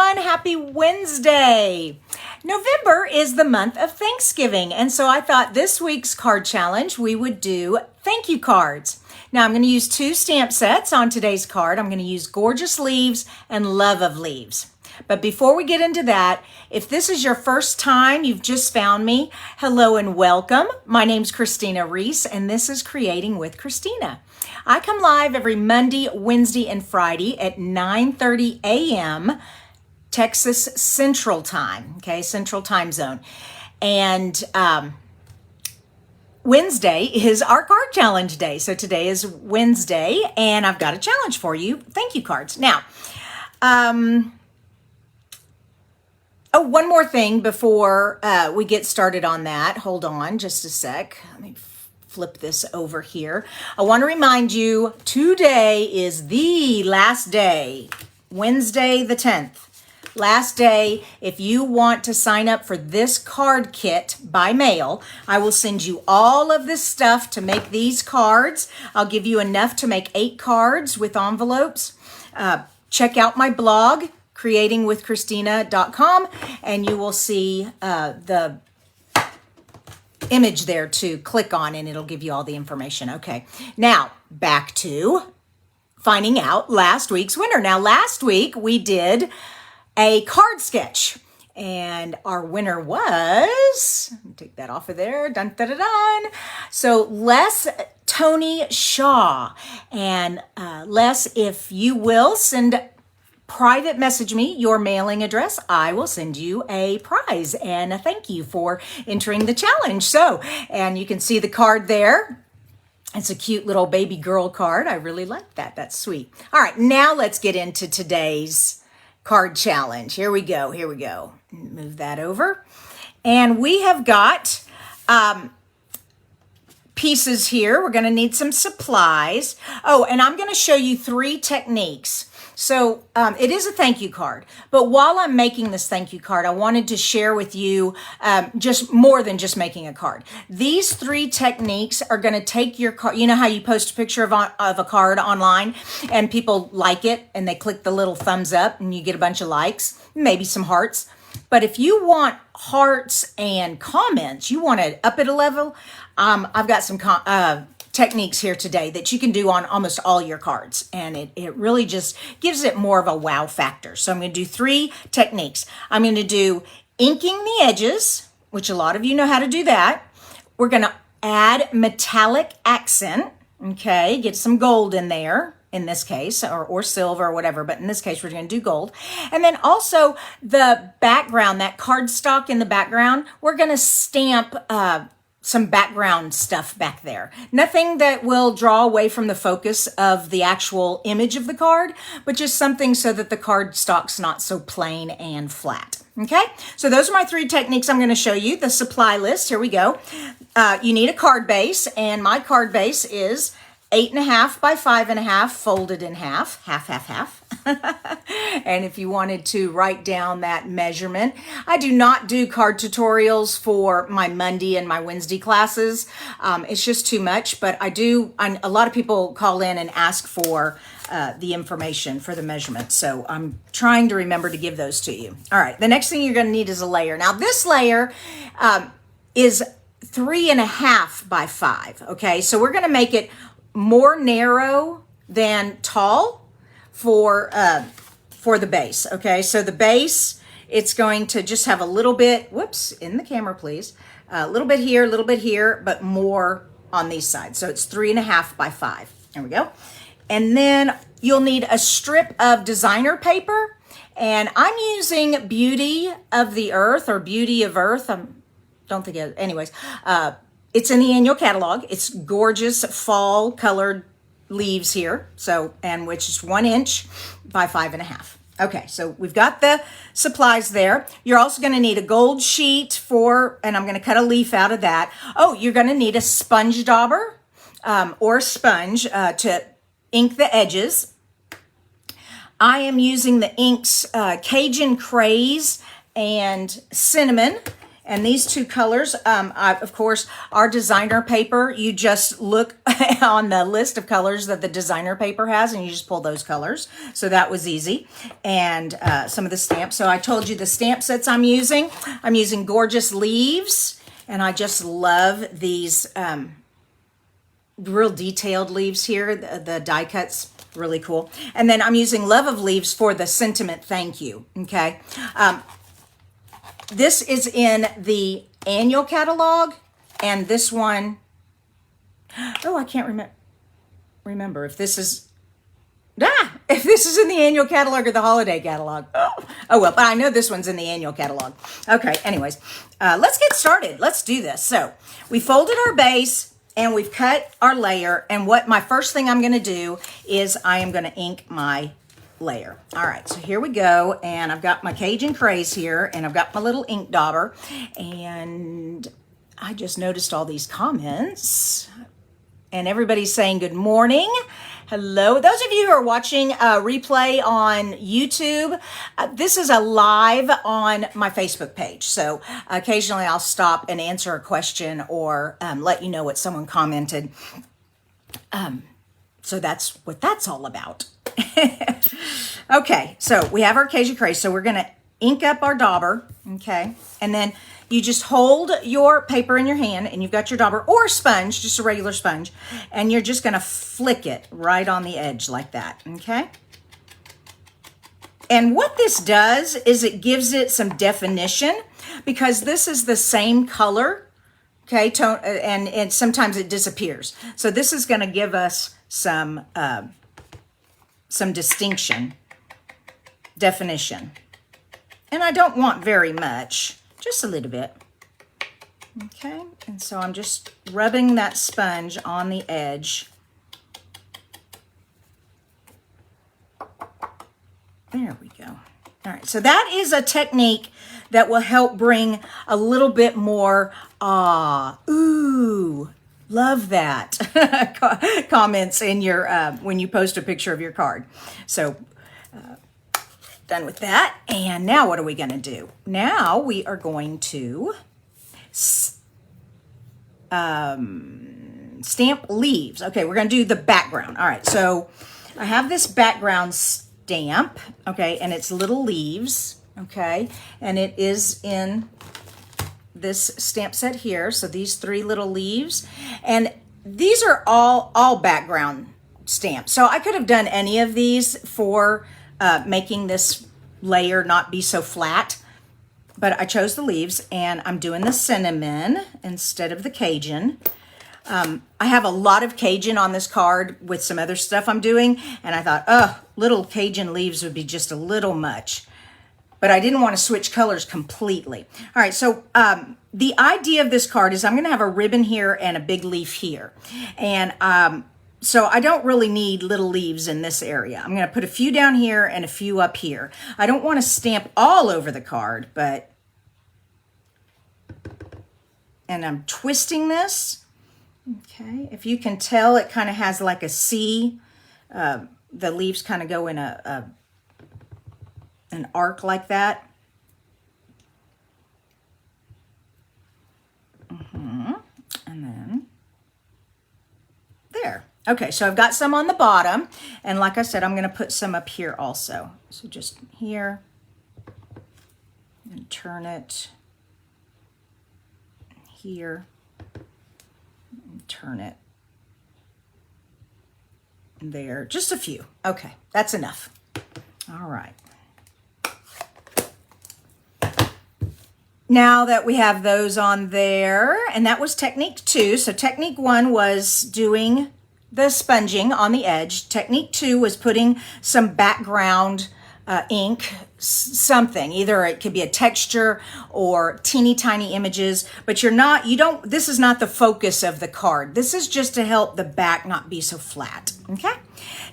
everyone. Happy Wednesday. November is the month of Thanksgiving, and so I thought this week's card challenge we would do thank you cards. Now I'm going to use 2 stamp sets on today's card. I'm going to use Gorgeous Leaves and Love of Leaves. But before we get into that, if this is your first time, you've just found me, hello and welcome. My name's Kristina Reese, and this is Creating with Kristina. I come live every Monday, Wednesday, and Friday at 9:30 a.m. Texas Central Time, okay, Central Time Zone. And Wednesday is our card challenge day. So today is Wednesday, and I've got a challenge for you. Thank you cards. Now, one more thing before we get started on that. Hold on just a sec. Let me flip this over here. I want to remind you, today is the last day, Wednesday the 10th. Last day. If you want to sign up for this card kit by mail, I will send you all of this stuff to make these cards. I'll give you enough to make 8 cards with envelopes. Check out my blog, creatingwithkristina.com, and you will see the image there to click on, and it'll give you all the information. Okay, now back to finding out last week's winner. Now, last week we did a card sketch, and our winner was, take that off of there, dun, dun, dun, dun. So Les Tony Shaw. And Les, if you will send private message me your mailing address, I will send you a prize and a thank you for entering the challenge. So, and you can see the card there. It's a cute little baby girl card. I really like that. That's sweet. All right, now let's get into today's card challenge. Here we go. Here we go. Move that over. And we have got pieces here. We're going to need some supplies. Oh, and I'm going to show you 3 techniques. So it is a thank you card, but while I'm making this thank you card, I wanted to share with you just more than just making a card. These 3 techniques are going to take your card. You know how you post a picture of a card online and people like it and they click the little thumbs up and you get a bunch of likes, maybe some hearts. But if you want hearts and comments, you want to up it a level, I've got some techniques here today that you can do on almost all your cards, and it really just gives it more of a wow factor. So I'm going to do 3 techniques. I'm going to do inking the edges, which a lot of you know how to do that. We're going to add metallic accent, okay, get some gold in there in this case, or silver or whatever, but in this case we're going to do gold. And then also the background, that cardstock in the background, we're going to stamp some background stuff back there. Nothing that will draw away from the focus of the actual image of the card, but just something so that the card stock's not so plain and flat. Okay, so those are my 3 techniques I'm going to show you. The supply list, here we go. You need a card base, and my card base is 8.5 by 5.5 folded in half, half. And if you wanted to write down that measurement, I do not do card tutorials for my Monday and my Wednesday classes. It's just too much, but a lot of people call in and ask for the information for the measurement. So I'm trying to remember to give those to you. All right, the next thing you're going to need is a layer. Now this layer is 3.5 by 5. Okay, so we're going to make it more narrow than tall for the base. Okay, so the base, it's going to just have a little bit, whoops, in the camera please, a little bit here, but more on these sides. So it's 3.5 by 5. There we go. And then you'll need a strip of designer paper, and I'm using Beauty of the Earth or Beauty of Earth. Don't think it, anyways. It's in the annual catalog. It's gorgeous fall colored leaves here. So, and which is 1 inch by 5.5. Okay, so we've got the supplies there. You're also going to need a gold sheet and I'm going to cut a leaf out of that. Oh, you're going to need a sponge dauber or a sponge to ink the edges. I am using the inks Cajun Craze and Cinnamon. And these two colors, of course, our designer paper, you just look on the list of colors that the designer paper has, and you just pull those colors. So that was easy. And some of the stamps. So I told you the stamp sets I'm using. I'm using Gorgeous Leaves, and I just love these real detailed leaves here. The die cuts, really cool. And then I'm using Love of Leaves for the sentiment thank you, okay? This is in the annual catalog, and this one, oh, I can't remember if this is, if this is in the annual catalog or the holiday catalog. Oh well, but I know this one's in the annual catalog. Okay, anyways, let's get started. Let's do this. So we folded our base and we've cut our layer, and what my first thing I'm gonna do is I am gonna ink my layer. All right, so here we go, and I've got my Cajun Craze here, and I've got my little ink dauber, and I just noticed all these comments, and everybody's saying good morning. Hello. Those of you who are watching a replay on YouTube, this is a live on my Facebook page. So occasionally I'll stop and answer a question or let you know what someone commented. So that's what that's all about. Okay, so we have our Cajun Craze. So we're going to ink up our dauber, okay? And then you just hold your paper in your hand, and you've got your dauber or sponge, just a regular sponge, and you're just going to flick it right on the edge like that, okay? And what this does is it gives it some definition, because this is the same color, okay, tone, and sometimes it disappears. So this is going to give us some distinction, definition. And I don't want very much, just a little bit. Okay, and so I'm just rubbing that sponge on the edge. There we go. All right, so that is a technique that will help bring a little bit more, ooh, love that, comments in your, when you post a picture of your card. So, done with that. And now what are we going to do? Now we are going to stamp leaves. Okay, we're going to do the background. All right, so I have this background stamp, okay, and it's little leaves, okay, and it is in this stamp set here. So these 3 little leaves, and these are all background stamps. So I could have done any of these for making this layer not be so flat, but I chose the leaves, and I'm doing the cinnamon instead of the Cajun. I have a lot of Cajun on this card with some other stuff I'm doing, and I thought, little Cajun leaves would be just a little much, but I didn't want to switch colors completely. All right, so the idea of this card is I'm going to have a ribbon here and a big leaf here, and so I don't really need little leaves in this area. I'm going to put a few down here and a few up here. I don't want to stamp all over the card, and I'm twisting this. Okay, if you can tell, it kind of has like a C. The leaves kind of go in an arc like that. And then there. Okay, so I've got some on the bottom, and like I said, I'm going to put some up here also. So just here, and turn it here, and turn it there. Just a few. Okay, that's enough. All right. Now that we have those on there, and that was technique 2. So technique 1 was doing the sponging on the edge. Technique 2 was putting some background ink, something. Either it could be a texture or teeny tiny images, but this is not the focus of the card. This is just to help the back not be so flat, okay?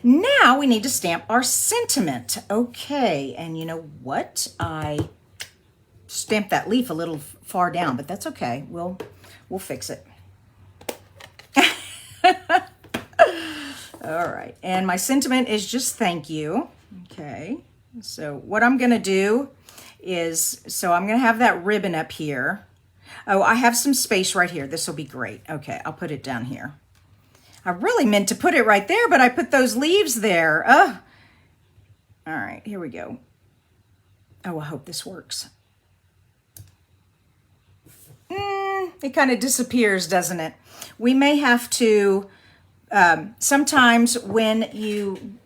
Now we need to stamp our sentiment. Okay, and you know what? I stamped that leaf a little far down, but that's okay. We'll fix it. All right, and my sentiment is just thank you. Okay, so what I'm gonna do is, so I'm gonna have that ribbon up here, Oh, I have some space right here. This will be great. Okay, I'll put it down here. I really meant to put it right there, but I put those leaves there. All right, here we go. Oh, I hope this works. It kind of disappears, doesn't it? We may have to, sometimes when you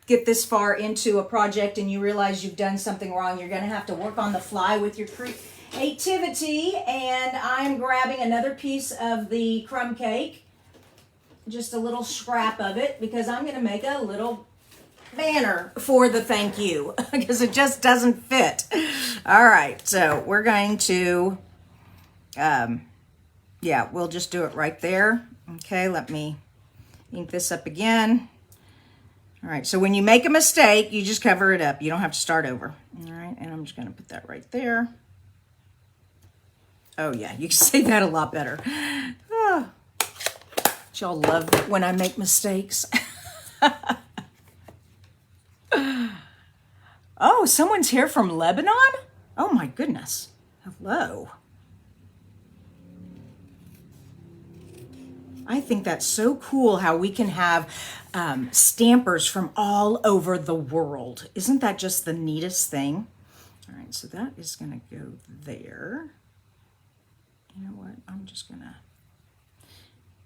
get this far into a project and you realize you've done something wrong, you're going to have to work on the fly with your creativity. And I'm grabbing another piece of the crumb cake, just a little scrap of it, because I'm going to make a little banner for the thank you because it just doesn't fit. All right, so we're going to, yeah, we'll just do it right there. Okay, let me ink this up again. All right, so when you make a mistake, you just cover it up. You don't have to start over. All right, and I'm just going to put that right there. Oh, yeah, you can see that a lot better. Oh, y'all love when I make mistakes. Oh, someone's here from Lebanon? Oh, my goodness. Hello. I think that's so cool how we can have stampers from all over the world. Isn't that just the neatest thing? All right, so that is going to go there. You know what? I'm just going to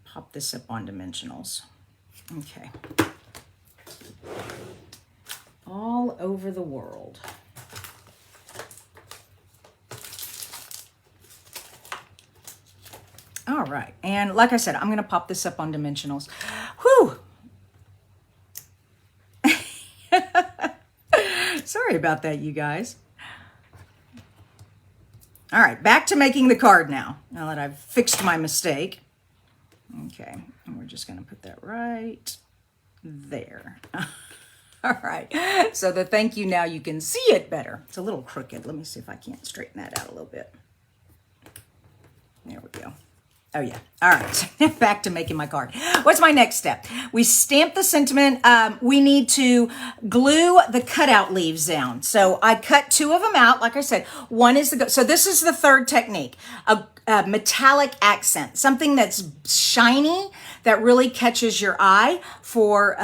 pop this up on dimensionals. Okay. All over the world. All right, and like I said, I'm going to pop this up on dimensionals. Whew. Sorry about that, you guys. All right, back to making the card now that I've fixed my mistake. Okay, and we're just going to put that right there. All right, so the thank you now, you can see it better. It's a little crooked. Let me see if I can't straighten that out a little bit. There we go. Oh, yeah. All right. Back to making my card. What's my next step? We stamp the sentiment. We need to glue the cutout leaves down. So I cut two of them out. Like I said, one is so this is the third technique, a metallic accent, something that's shiny that really catches your eye for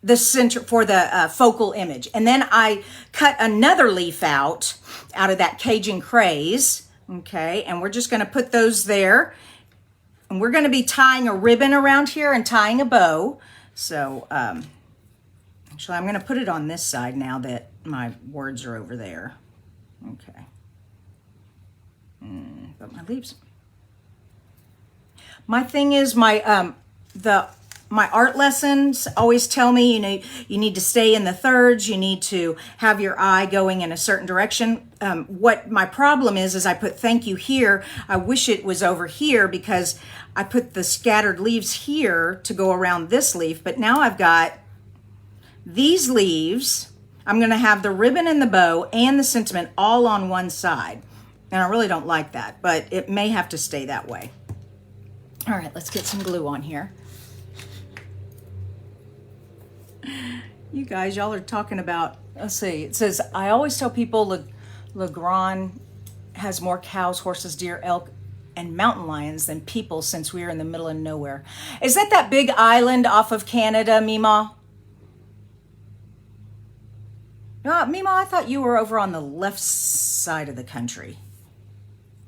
the center, for the focal image. And then I cut another leaf out of that Cajun craze. Okay. And we're just going to put those there. And we're going to be tying a ribbon around here and tying a bow. So actually, I'm going to put it on this side now that my words are over there. Okay. But my leaves. My thing is my art lessons always tell me, you know, you need to stay in the thirds. You need to have your eye going in a certain direction. What my problem is I put thank you here. I wish it was over here because I put the scattered leaves here to go around this leaf. But now I've got these leaves. I'm going to have the ribbon and the bow and the sentiment all on one side. And I really don't like that, but it may have to stay that way. All right, let's get some glue on here. You guys, y'all are talking about, let's see, it says, I always tell people Le Grand has more cows, horses, deer, elk, and mountain lions than people since we are in the middle of nowhere. Is that big island off of Canada, Mima? Mima, I thought you were over on the left side of the country.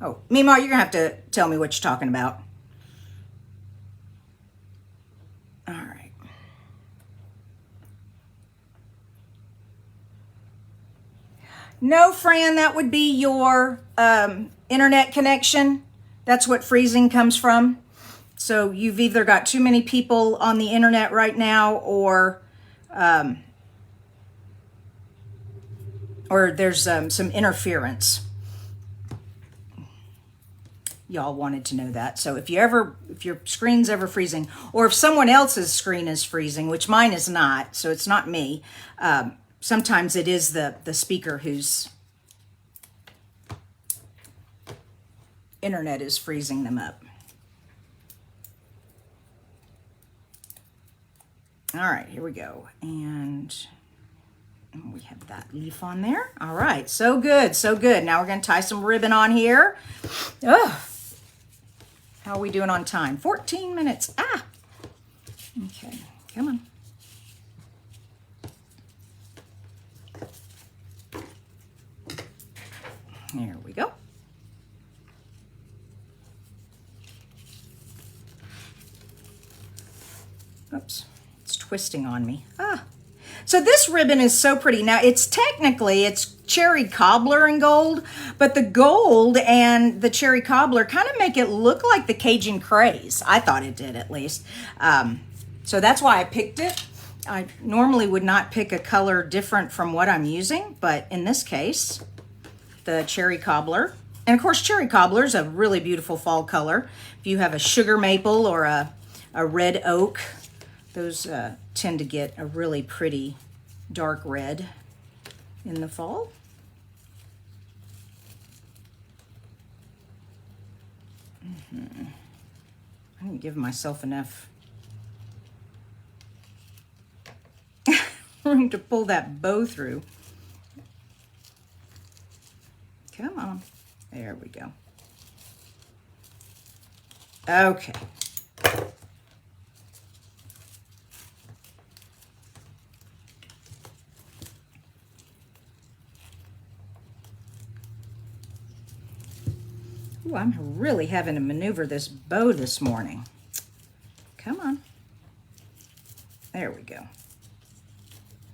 Oh, Mima, you're going to have to tell me what you're talking about. All right. No, Fran, that would be your internet connection. That's what freezing comes from. So you've either got too many people on the internet right now, or there's some interference. Y'all wanted to know that. So if your screen's ever freezing, or if someone else's screen is freezing, which mine is not, so it's not me, sometimes it is the speaker whose internet is freezing them up. All right, here we go. And And we have that leaf on there. All right, so good, so good. Now we're gonna tie some ribbon on here. Oh, how are we doing on time? 14 minutes, Okay, come on. There we go. Oops, it's twisting on me. So this ribbon is so pretty. Now it's cherry cobbler in gold, but the gold and the cherry cobbler kind of make it look like the Cajun craze. I thought it did, at least. So that's why I picked it. I normally would not pick a color different from what I'm using, but in this case, the cherry cobbler. And of course, cherry cobbler is a really beautiful fall color. If you have a sugar maple or a red oak, those tend to get a really pretty dark red in the fall. I didn't give myself enough room to pull that bow through. Come on. There we go. Okay. Ooh, I'm really having to maneuver this bow this morning. Come on. There we go.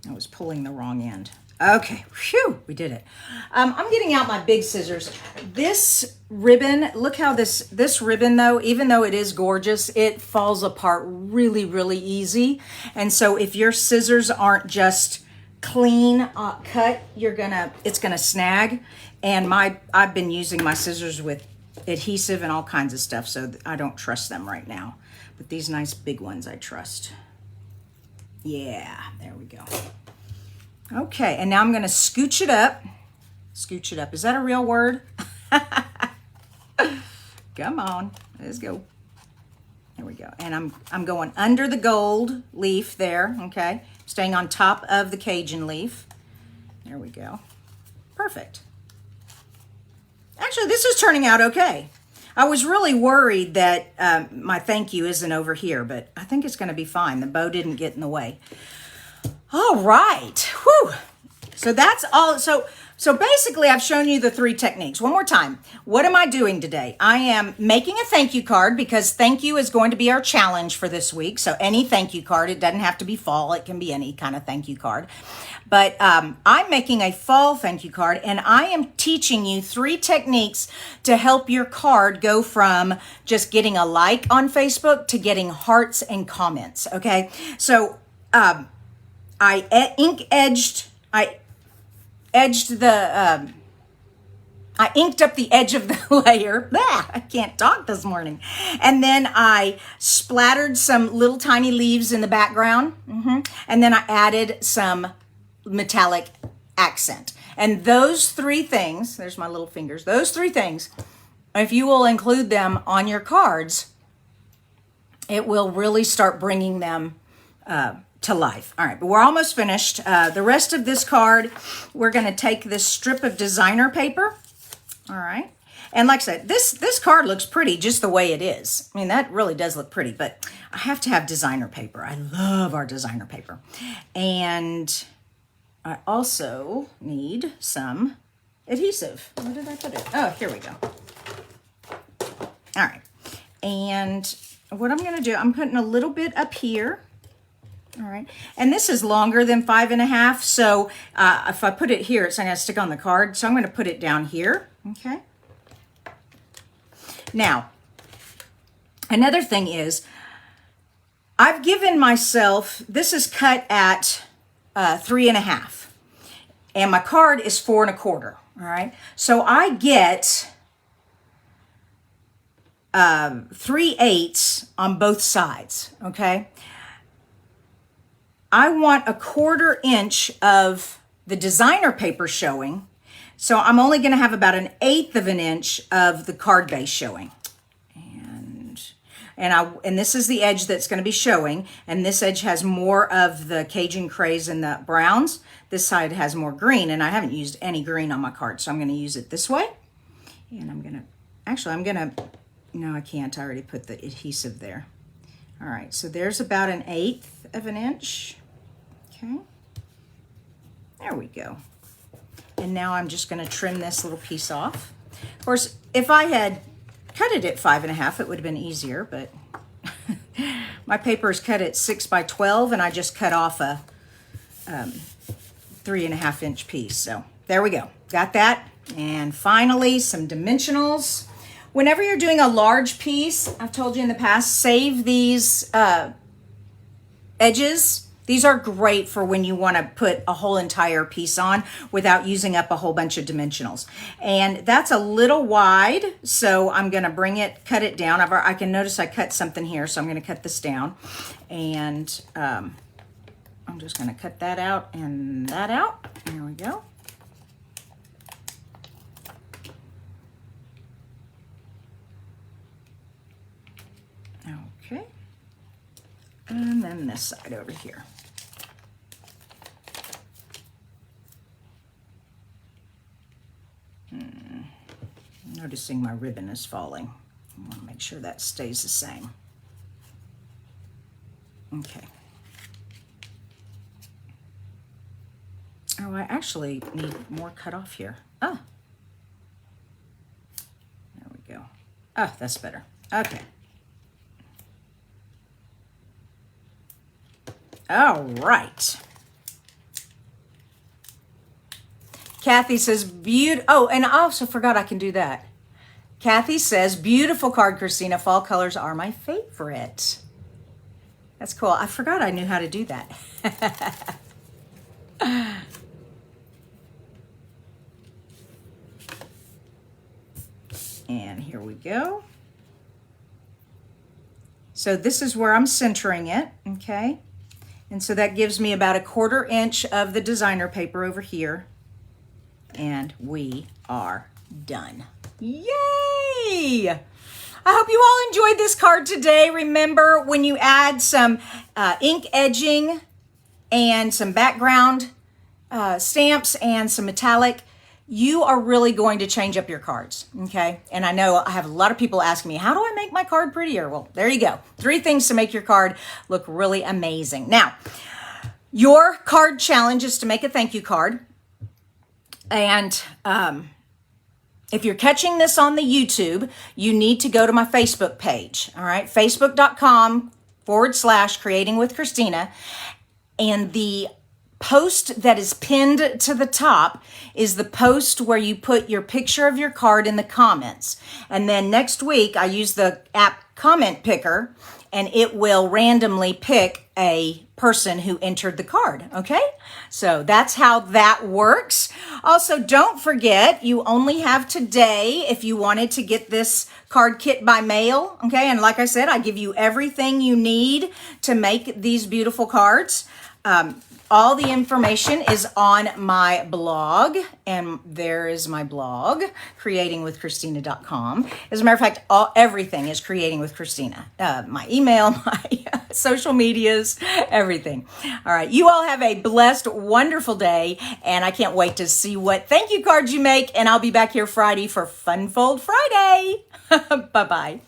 I was pulling the wrong end. Okay, phew, we did it. I'm getting out my big scissors. This ribbon, look how this ribbon though, even though it is gorgeous, it falls apart really, really easy. And so if your scissors aren't just clean cut, it's gonna snag. And I've been using my scissors with adhesive and all kinds of stuff, so I don't trust them right now. But these nice big ones I trust. Yeah, there we go. Okay, and now I'm gonna scooch it up. Scooch it up, is that a real word? Come on, let's go. There we go, and I'm going under the gold leaf there, okay? Staying on top of the Cajun leaf. There we go, perfect. Actually, this is turning out okay. I was really worried that my thank you isn't over here, but I think it's gonna be fine. The bow didn't get in the way. All right, whew. So that's all. So basically I've shown you the 3 techniques. One more time. What am I doing today? I am making a thank you card because thank you is going to be our challenge for this week. So any thank you card, it doesn't have to be fall. It can be any kind of thank you card. But I'm making a fall thank you card, and I am teaching you 3 techniques to help your card go from just getting a like on Facebook to getting hearts and comments, okay? So I inked up the edge of the layer. I can't talk this morning. And then I splattered some little tiny leaves in the background. And then I added some metallic accent. And those 3 things, there's my little fingers, those 3 things, if you will include them on your cards, it will really start bringing them to life. All right, but we're almost finished. The rest of this card, we're going to take this strip of designer paper. All right. And like I said, this card looks pretty just the way it is. I mean, that really does look pretty, but I have to have designer paper. I love our designer paper. And I also need some adhesive. Where did I put it? Oh, here we go. All right. And what I'm going to do, I'm putting a little bit up here. All right, and this is longer than 5.5, so if I put it here, it's not going to stick on the card, so I'm going to put it down here, okay? Now, another thing is, I've given myself, this is cut at 3.5, and my card is 4.25, all right? So I get 3/8 on both sides, okay? I want 1/4 inch of the designer paper showing. So I'm only going to have about 1/8 of an inch of the card base showing. And And this is the edge that's going to be showing, and this edge has more of the Cajun Craze and the browns. This side has more green, and I haven't used any green on my card, so I'm going to use it this way. And no, I can't. I already put the adhesive there. All right, so there's about 1/8 of an inch. Okay, there we go. And now I'm just going to trim this little piece off. Of course, if I had cut it at 5.5, it would have been easier, but my paper is cut at 6 by 12, and I just cut off a 3.5 inch piece. So there we go. Got that. And finally, some dimensionals. Whenever you're doing a large piece, I've told you in the past, save these edges. These are great for when you want to put a whole entire piece on without using up a whole bunch of dimensionals. And that's a little wide, so I'm going to cut it down. I can notice I cut something here, so I'm going to cut this down. And I'm just going to cut that out and that out. There we go. Okay. And then this side over here. Noticing my ribbon is falling. I want to make sure that stays the same. Okay. Oh, I actually need more cut off here. Oh. There we go. Oh, that's better. Okay. All right. Kathy says, oh, and I also forgot I can do that. Kathy says, beautiful card, Kristina. Fall colors are my favorite. That's cool. I forgot I knew how to do that. And here we go. So this is where I'm centering it, okay? And so that gives me about 1/4 inch of the designer paper over here. And we are done. Yay! I hope you all enjoyed this card today. Remember, when you add some ink edging and some background stamps and some metallic, you are really going to change up your cards, okay? And I know I have a lot of people asking me, how do I make my card prettier? Well, there you go. 3 things to make your card look really amazing. Now, your card challenge is to make a thank you card. And if you're catching this on the YouTube, you need to go to my Facebook page, all right? Facebook.com/Creating with Kristina. And the post that is pinned to the top is the post where you put your picture of your card in the comments. And then next week, I use the app Comment Picker, and it will randomly pick a person who entered the card, okay? So that's how that works. Also, don't forget, you only have today if you wanted to get this card kit by mail, okay? And like I said, I give you everything you need to make these beautiful cards. All the information is on my blog, and there is my blog, creatingwithkristina.com. As a matter of fact, everything is Creating with Kristina. My email, my social medias, everything. All right, you all have a blessed, wonderful day, and I can't wait to see what thank you cards you make, and I'll be back here Friday for Fun Fold Friday. Bye-bye.